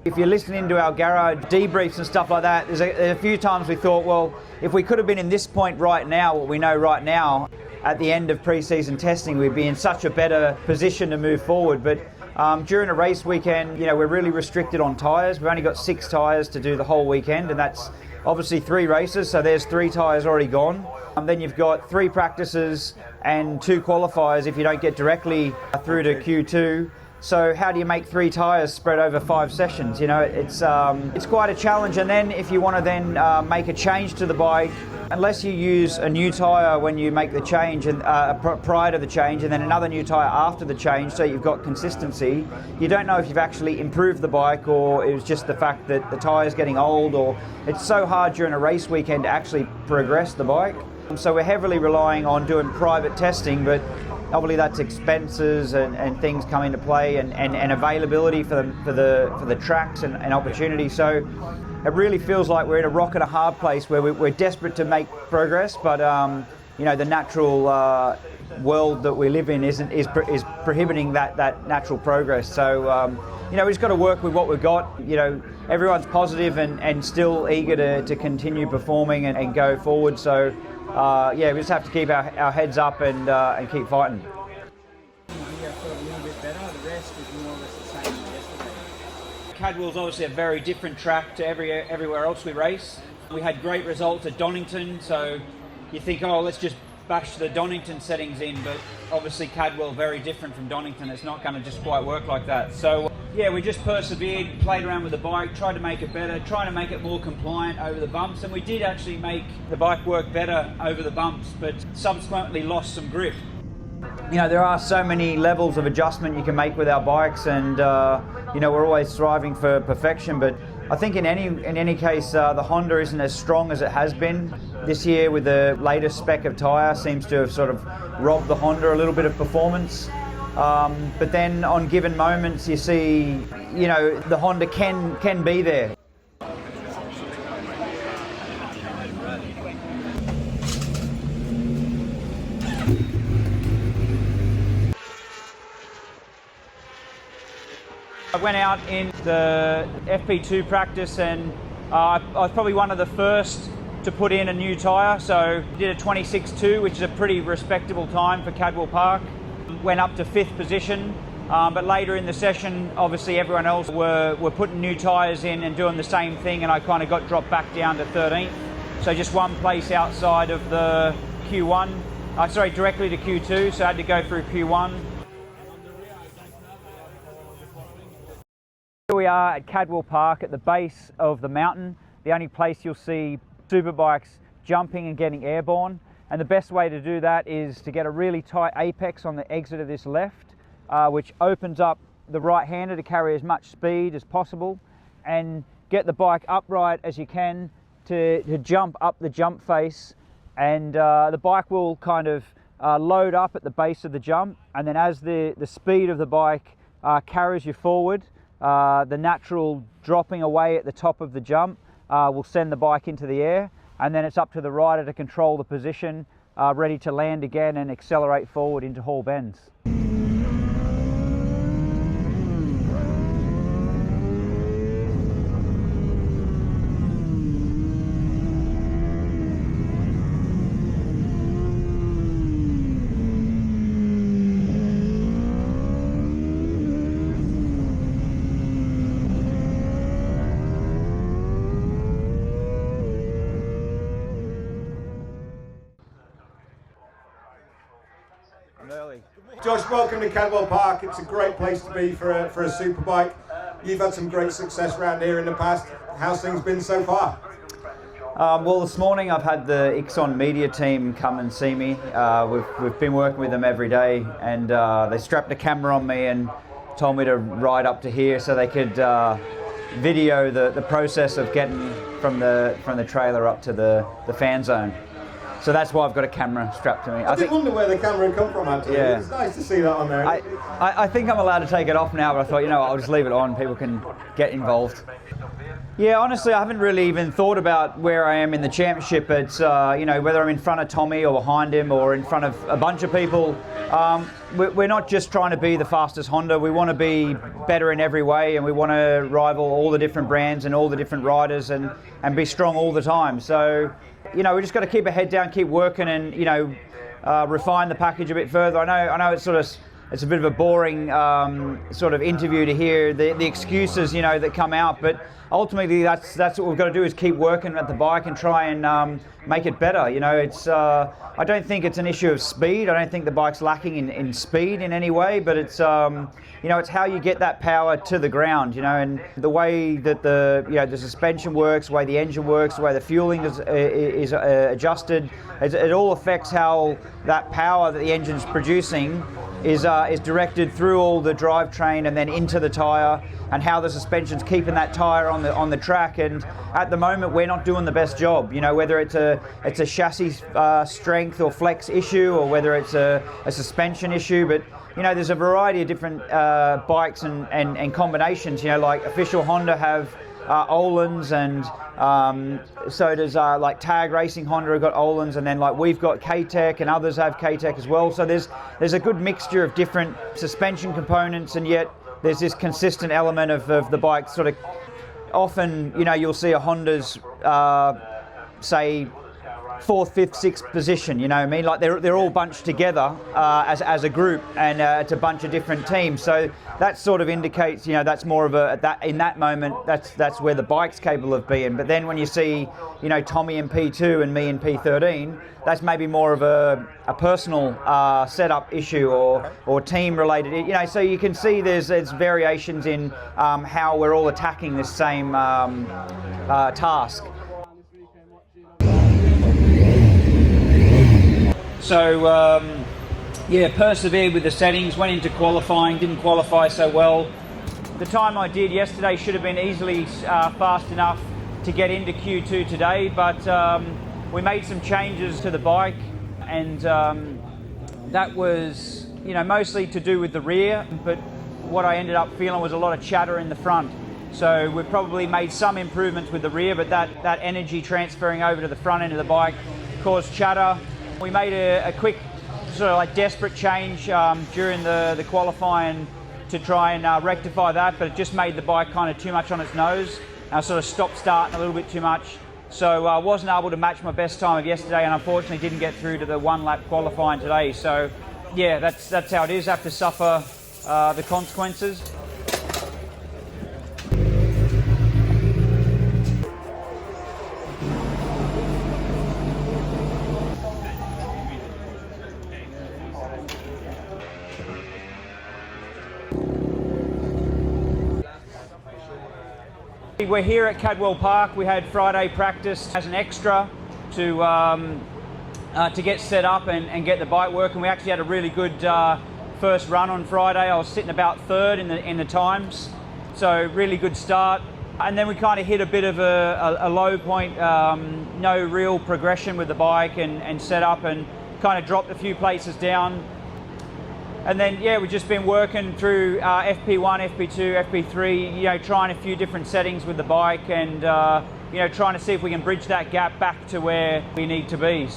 If you're listening to our garage debriefs and stuff like that, there's a few times we thought, well, if we could have been in this point right now, what we know right now, at the end of pre-season testing, we'd be in such a better position to move forward. But during a race weekend, we're really restricted on tyres. We've only got 6 tyres to do the whole weekend, and that's obviously 3 races, so there's 3 tyres already gone. Then you've got 3 practices and 2 qualifiers if you don't get directly through to Q2. So how do you make 3 tyres spread over 5 sessions? It's quite a challenge. And then if you want to then make a change to the bike, unless you use a new tyre when you make the change and prior to the change, and then another new tyre after the change, so you've got consistency, you don't know if you've actually improved the bike or it was just the fact that the tyre's getting old, or it's so hard during a race weekend to actually progress the bike. So we're heavily relying on doing private testing, but obviously that's expenses and things come into play, and availability for the tracks and opportunity. So it really feels like we're in a rock and a hard place where we're desperate to make progress, but the natural world that we live in is prohibiting that natural progress. So we've just got to work with what we've got. Everyone's positive and still eager to continue performing and go forward. So we just have to keep our heads up and keep fighting. Cadwell's obviously a very different track to everywhere else we race. We had great results at Donington, so you think, oh, let's just bash the Donington settings in, but obviously Cadwell very different from Donington. It's not going to just quite work like that. So we just persevered, played around with the bike, tried to make it better, trying to make it more compliant over the bumps, and we did actually make the bike work better over the bumps, but subsequently lost some grip. There are so many levels of adjustment you can make with our bikes, and we're always striving for perfection. But I think in any case, the Honda isn't as strong as it has been this year. With the latest spec of tyre, seems to have sort of robbed the Honda a little bit of performance. But then on given moments, you see, the Honda can be there. I went out in the FP2 practice, and I was probably one of the first to put in a new tyre. So did a 26.2, which is a pretty respectable time for Cadwell Park. Went up to 5th position, but later in the session, obviously everyone else were putting new tyres in and doing the same thing, and I kind of got dropped back down to 13th. So just one place outside of the Q1, directly to Q2, so I had to go through Q1. Here we are at Cadwell Park at the base of the mountain, the only place you'll see superbikes jumping and getting airborne. And the best way to do that is to get a really tight apex on the exit of this left, which opens up the right-hander to carry as much speed as possible, and get the bike upright as you can to jump up the jump face. And the bike will kind of load up at the base of the jump, and then as the speed of the bike carries you forward, the natural dropping away at the top of the jump will send the bike into the air, and then it's up to the rider to control the position, ready to land again and accelerate forward into Hall Bends. Josh, welcome to Cadwell Park. It's a great place to be for a superbike. You've had some great success around here in the past. How's things been so far? Well, this morning I've had the Ixon media team come and see me. We've been working with them every day, and they strapped a camera on me and told me to ride up to here so they could video the process of getting from the trailer up to the fan zone. So that's why I've got a camera strapped to me. I did wonder where the camera had come from, actually. Yeah. It's nice to see that on there. I think I'm allowed to take it off now, but I thought, you know what, I'll just leave it on. People can get involved. Yeah, honestly, I haven't really even thought about where I am in the championship. It's, you know, whether I'm in front of Tommy or behind him or in front of a bunch of people. We're not just trying to be the fastest Honda. We want to be better in every way, and we want to rival all the different brands and all the different riders and be strong all the time. So, you know, we just got to keep our head down, keep working, and, you know, refine the package a bit further. I know it's a bit of a boring sort of interview to hear the excuses, you know, that come out, but ultimately that's what we've got to do, is keep working at the bike and try and make it better. You know, it's I don't think it's an issue of speed. I don't think the bike's lacking in speed in any way, but it's you know, it's how you get that power to the ground, you know, and the way that the suspension works, the way the engine works, the way the fueling is adjusted. It all affects how that power that the engine's producing is directed through all the drivetrain and then into the tyre, and how the suspension's keeping that tyre on the track. And at the moment, we're not doing the best job. You know, whether it's a chassis strength or flex issue, or whether it's a suspension issue. But you know, there's a variety of different bikes and combinations. You know, like official Honda have Öhlins, and so does like Tag Racing Honda have got Öhlins, and then like we've got K-Tech, and others have K-Tech as well. So there's a good mixture of different suspension components, and yet there's this consistent element of the bike. Sort of often, you know, you'll see a Honda's say 4th, 5th, 6th position, you know what I mean? Like they're all bunched together as a group, and it's a bunch of different teams. So that sort of indicates, you know, that's more of in that moment, that's where the bike's capable of being. But then when you see, you know, Tommy in P2 and me in P13, that's maybe more of a personal setup issue or team related. You know, so you can see there's variations in how we're all attacking this same task. So, yeah, persevered with the settings, went into qualifying, didn't qualify so well. The time I did yesterday should have been easily fast enough to get into Q2 today, but we made some changes to the bike, and that was, you know, mostly to do with the rear, but what I ended up feeling was a lot of chatter in the front. So we've probably made some improvements with the rear, but that energy transferring over to the front end of the bike caused chatter. We made a quick sort of like desperate change during the qualifying to try and rectify that, but it just made the bike kind of too much on its nose. I sort of stopped starting a little bit too much. So I wasn't able to match my best time of yesterday, and unfortunately didn't get through to the 1 lap qualifying today. So yeah, that's how it is. I have to suffer the consequences. We're here at Cadwell Park. We had Friday practice as an extra to get set up and get the bike working. We actually had a really good first run on Friday. I was sitting about 3rd in the times, so really good start. And then we kind of hit a bit of a low point, no real progression with the bike and set up, and kind of dropped a few places down. And then, yeah, we've just been working through FP1, FP2, FP3, you know, trying a few different settings with the bike, and, you know, trying to see if we can bridge that gap back to where we need to be.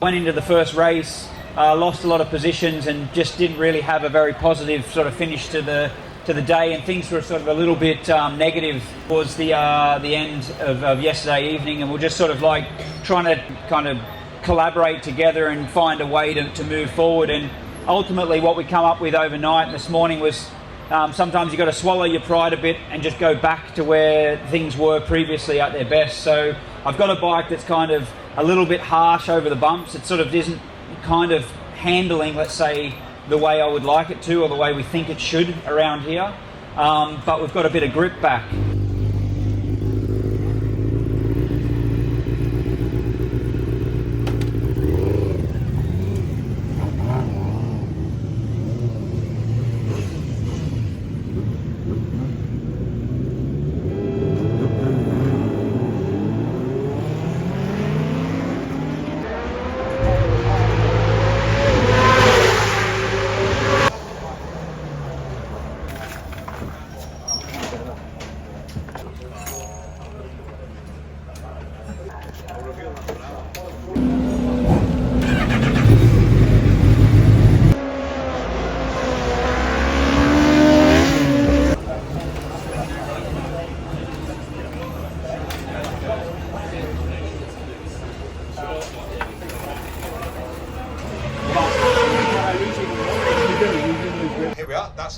Went into the first race, lost a lot of positions, and just didn't really have a very positive sort of finish to the day, and things were sort of a little bit negative towards the end of yesterday evening, and we're just sort of like trying to kind of collaborate together and find a way to move forward. And ultimately what we come up with overnight this morning was sometimes you've got to swallow your pride a bit and just go back to where things were previously at their best. So I've got a bike that's kind of a little bit harsh over the bumps. It sort of isn't kind of handling, let's say, the way I would like it to, or the way we think it should around here, but we've got a bit of grip back.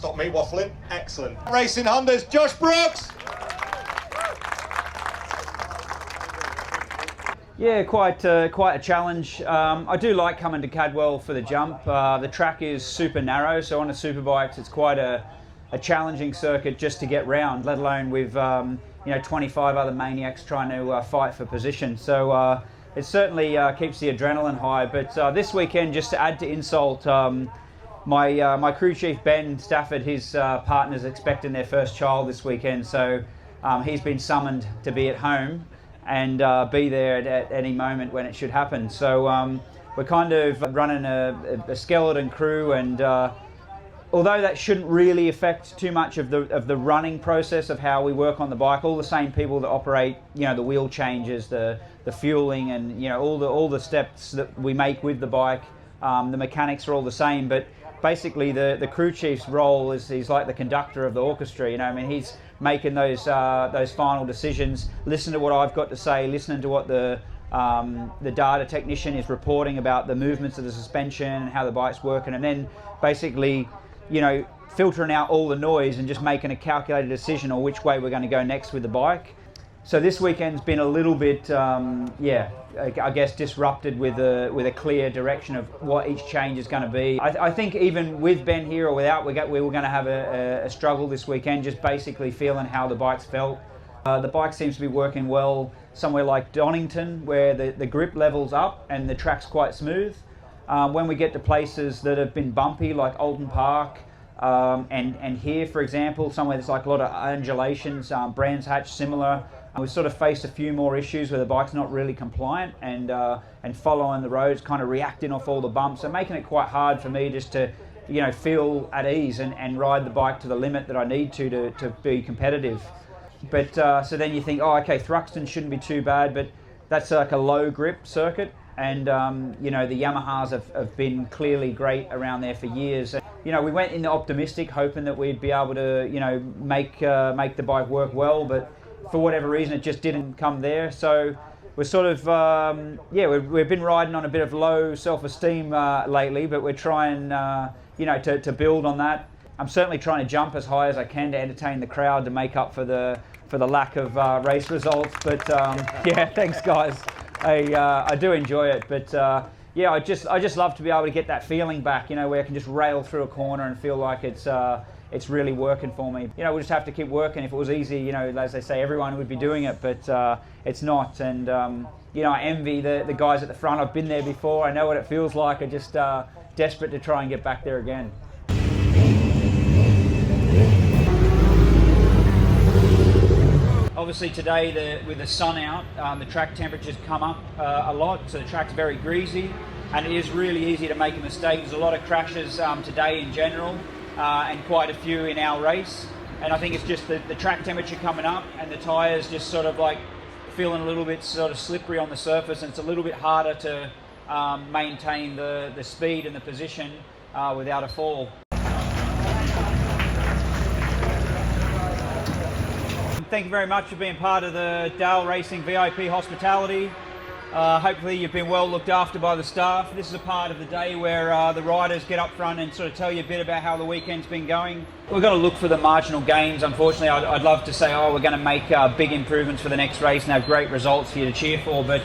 stop me waffling. Excellent. Racing Hondas, Josh Brookes. Yeah, quite a challenge. I do like coming to Cadwell for the jump. The track is super narrow, so on a superbikes it's quite a challenging circuit just to get round, let alone with 25 other maniacs trying to fight for position. So it certainly keeps the adrenaline high. But this weekend, just to add to insult, my crew chief Ben Stafford, his partner's expecting their first child this weekend, so he's been summoned to be at home and be there at any moment when it should happen. So we're kind of running a skeleton crew, and although that shouldn't really affect too much of the running process of how we work on the bike, all the same people that operate, the wheel changes, the fueling, and all the steps that we make with the bike, the mechanics are all the same. But basically, the crew chief's role is he's like the conductor of the orchestra. He's making those final decisions, listen to what I've got to say, listening to what the data technician is reporting about the movements of the suspension and how the bike's working, and then basically, filtering out all the noise and just making a calculated decision on which way we're going to go next with the bike. So this weekend's been a little bit, I guess, disrupted with a clear direction of what each change is going to be. I think even with Ben here or without, we were going to have a struggle this weekend, just basically feeling how the bike's felt. The bike seems to be working well somewhere like Donington, where the grip level's up and the track's quite smooth. When we get to places that have been bumpy, like Cadwell Park, and here, for example, somewhere there's like a lot of undulations, Brands Hatch similar. We've sort of faced a few more issues where the bike's not really compliant and following the roads, kind of reacting off all the bumps, and making it quite hard for me just to, feel at ease and ride the bike to the limit that I need to be competitive. But so then you think, oh, okay, Thruxton shouldn't be too bad, but that's like a low grip circuit, and the Yamahas have been clearly great around there for years. We went in optimistic, hoping that we'd be able to, make the bike work well, but for whatever reason, it just didn't come there. So we're sort of, we've been riding on a bit of low self-esteem lately, but we're trying, to build on that. I'm certainly trying to jump as high as I can to entertain the crowd to make up for the lack of race results. But thanks guys. I do enjoy it, but I just love to be able to get that feeling back, where I can just rail through a corner and feel like it's really working for me. We'll just have to keep working. If it was easy, as they say, everyone would be doing it, but it's not. And I envy the guys at the front. I've been there before. I know what it feels like. I'm just desperate to try and get back there again. Obviously today, with the sun out, the track temperatures come up a lot, so the track's very greasy, and it is really easy to make a mistake. There's a lot of crashes today in general, and quite a few in our race, and I think it's just the track temperature coming up and the tyres just sort of like feeling a little bit sort of slippery on the surface, and it's a little bit harder to maintain the speed and the position without a fall. Thank you very much for being part of the Dale Racing VIP hospitality. Hopefully you've been well looked after by the staff. This is a part of the day where the riders get up front and sort of tell you a bit about how the weekend's been going. We're going to look for the marginal gains. Unfortunately, I'd love to say, we're going to make big improvements for the next race and have great results for you to cheer for. But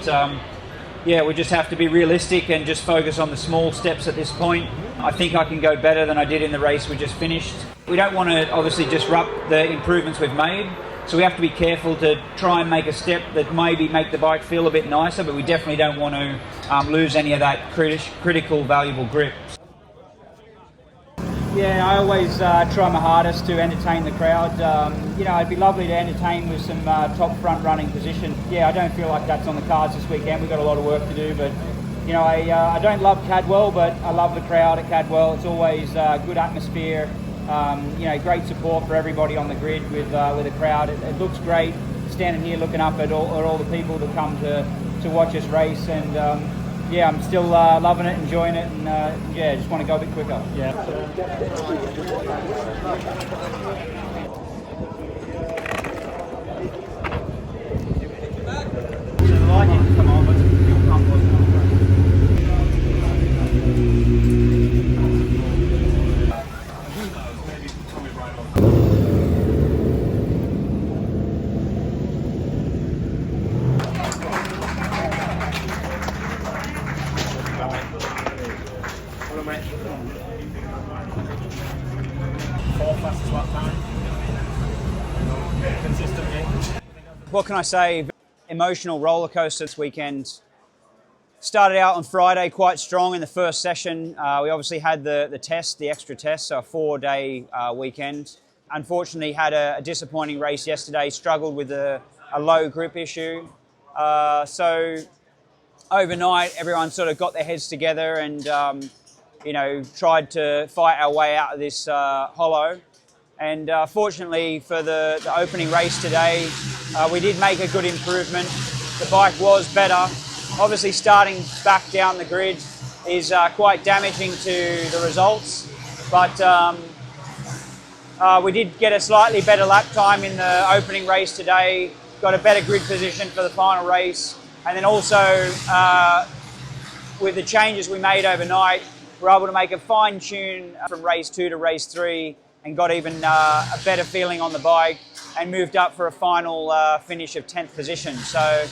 we just have to be realistic and just focus on the small steps at this point. I think I can go better than I did in the race we just finished. We don't want to obviously disrupt the improvements we've made. So we have to be careful to try and make a step that maybe make the bike feel a bit nicer, but we definitely don't want to lose any of that critical, valuable grip. Yeah, I always try my hardest to entertain the crowd. It'd be lovely to entertain with some top front running position. I don't feel like that's on the cards this weekend. We've got a lot of work to do, but I don't love Cadwell, but I love the crowd at Cadwell. It's always good atmosphere. Great support for everybody on the grid with the crowd. It looks great standing here looking up at all the people that come to watch us race, and I'm still loving it, enjoying it, and just want to go a bit quicker. Come on, let's feel comfortable. What can I say? Emotional roller coaster this weekend. Started out on Friday quite strong in the first session. We obviously had the test, the extra test, so a 4-day weekend. Unfortunately had a disappointing race yesterday, struggled with a low grip issue. So overnight everyone sort of got their heads together and tried to fight our way out of this hollow. And fortunately for the opening race today, we did make a good improvement. The bike was better. Obviously starting back down the grid is quite damaging to the results, but we did get a slightly better lap time in the opening race today, got a better grid position for the final race, and then also with the changes we made overnight, we're able to make a fine tune from race 2 to race 3 and got even a better feeling on the bike and moved up for a final finish of 10th position. So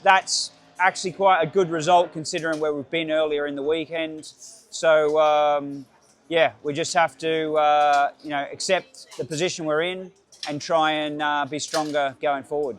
that's actually quite a good result considering where we've been earlier in the weekend. So yeah, we just have to accept the position we're in and try and be stronger going forward.